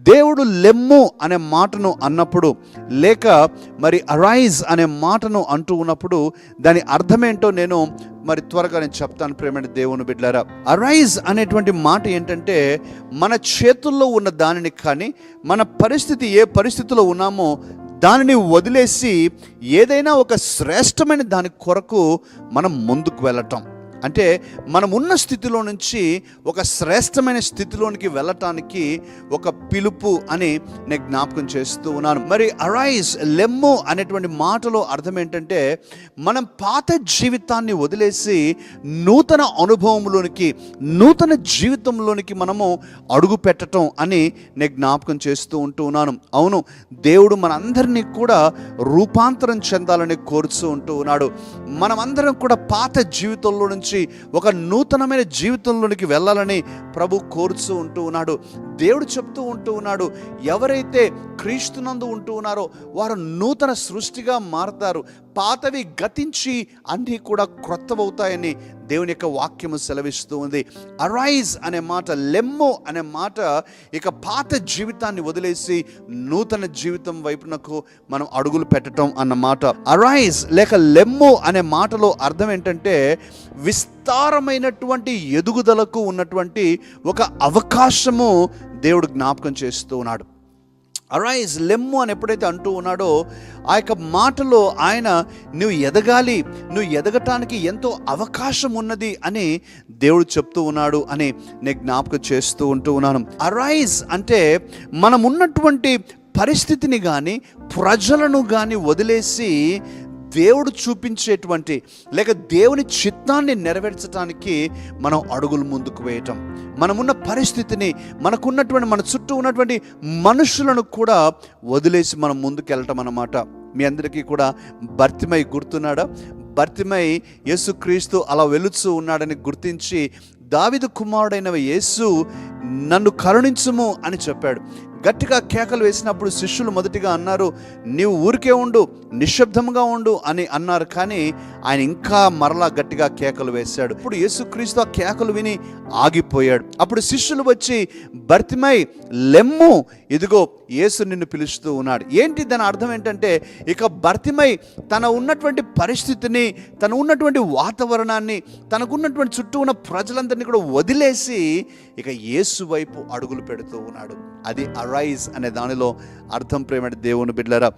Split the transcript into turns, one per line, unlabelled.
దేవుడు లెమ్ము అనే మాటను అన్నప్పుడు, లేక మరి అరైజ్ అనే మాటను అంటూ ఉన్నప్పుడు దాని అర్థమేంటో నేను త్వరగా చెప్తాను. ప్రేమైన దేవుని బిడ్డలారా, అరైజ్ అనేటువంటి మాట ఏంటంటే, మన చేతుల్లో ఉన్న దానిని కానీ, మన పరిస్థితి ఏ పరిస్థితిలో ఉన్నామో దానిని వదిలేసి ఏదైనా ఒక శ్రేష్టమైన దాని కొరకు మనం ముందుకు వెళ్ళటం. అంటే మనం ఉన్న స్థితిలో నుంచి ఒక శ్రేష్టమైన స్థితిలోనికి వెళ్ళటానికి ఒక పిలుపు అని నేను జ్ఞాపకం చేస్తూ ఉన్నాను. మరి అరైజ్, లెమ్ము అనేటువంటి మాటలో అర్థం ఏంటంటే, మనం పాత జీవితాన్ని వదిలేసి నూతన అనుభవంలోనికి, నూతన జీవితంలోనికి మనము అడుగు పెట్టడం అని నేను జ్ఞాపకం చేస్తూ ఉన్నాను. అవును, దేవుడు మనందరినీ కూడా రూపాంతరం చెందాలని కోరుతూ ఉన్నాడు. మనమందరం కూడా పాత జీవితంలో నుంచి ఒక నూతనమైన జీవితంలోనికి వెళ్ళాలని ప్రభు కోరుతూ ఉన్నాడు. దేవుడు చెప్తూ ఉన్నాడు, ఎవరైతే క్రీస్తునందు ఉన్నారో వారు నూతన సృష్టిగా మారతారు, పాతవి గతించి అన్నీ కూడా క్రొత్తవవుతాయని దేవుని యొక్క వాక్యము సెలవిస్తూ ఉంది. అరైజ్ అనే మాట, లెమ్ము అనే మాట ఇక పాత జీవితాన్ని వదిలేసి నూతన జీవితం వైపునకు మనం అడుగులు పెట్టడం అన్నమాట. అరైజ్ లేక లెమ్ము అనే మాటలో అర్థం ఏంటంటే, విస్తారమైనటువంటి ఎదుగుదలకు ఉన్నటువంటి ఒక అవకాశము దేవుడు జ్ఞాపకం చేస్తూ ఉన్నాడు. అరైజ్, లెమ్ము అని ఎప్పుడైతే అంటూ ఉన్నాడో, ఆ యొక్క మాటలో ఆయన నువ్వు ఎదగాలి, నువ్వు ఎదగటానికి ఎంతో అవకాశం ఉన్నది అని దేవుడు చెప్తూ ఉన్నాడు అని నేను జ్ఞాపకం చేస్తూ ఉన్నాను. అరైజ్ అంటే మనం ఉన్నటువంటి పరిస్థితిని కానీ, ప్రజలను కానీ వదిలేసి దేవుడు చూపించేటువంటి లేక దేవుని చిత్తాన్ని నెరవేర్చడానికి మనం అడుగులు ముందుకు వేయటం. మనమున్న పరిస్థితిని, మనకున్నటువంటి మన చుట్టూ ఉన్నటువంటి మనుషులను కూడా వదిలేసి మనం ముందుకు వెళ్ళటం అన్నమాట. మీ అందరికీ కూడా బర్తిమై గుర్తున్నాడా? బర్తిమై యేసుక్రీస్తు అలా వెలుచూ ఉన్నాడని గుర్తించి, దావీదు కుమారుడైన యేసు నన్ను కరుణించుము అని చెప్పాడు. గట్టిగా కేకలు వేసినప్పుడు శిష్యులు మొదటిగా అన్నారు, నీవు ఊరికే ఉండు, నిశ్శబ్దంగా ఉండు అని అన్నారు. కానీ ఆయన ఇంకా మరలా గట్టిగా కేకలు వేశాడు. ఇప్పుడు యేసుక్రీస్తు ఆ కేకలు విని ఆగిపోయాడు. అప్పుడు శిష్యులు వచ్చి, బర్తిమై లెమ్ము, ఇదిగో యేసు నిన్ను పిలుస్తూ ఉన్నాడు. ఏంటి దాని అర్థం ఏంటంటే, ఇక బర్తిమై తన ఉన్నటువంటి పరిస్థితిని, తన ఉన్నటువంటి వాతావరణాన్ని, తనకున్నటువంటి చుట్టూ ఉన్న ప్రజలందరినీ కూడా వదిలేసి ఇక యేసు వైపు అడుగులు పెడుతూ ఉన్నాడు. అది అరైజ్ అనే దానిలో అర్థం. ప్రేమ దేవుని బిడ్డలారా,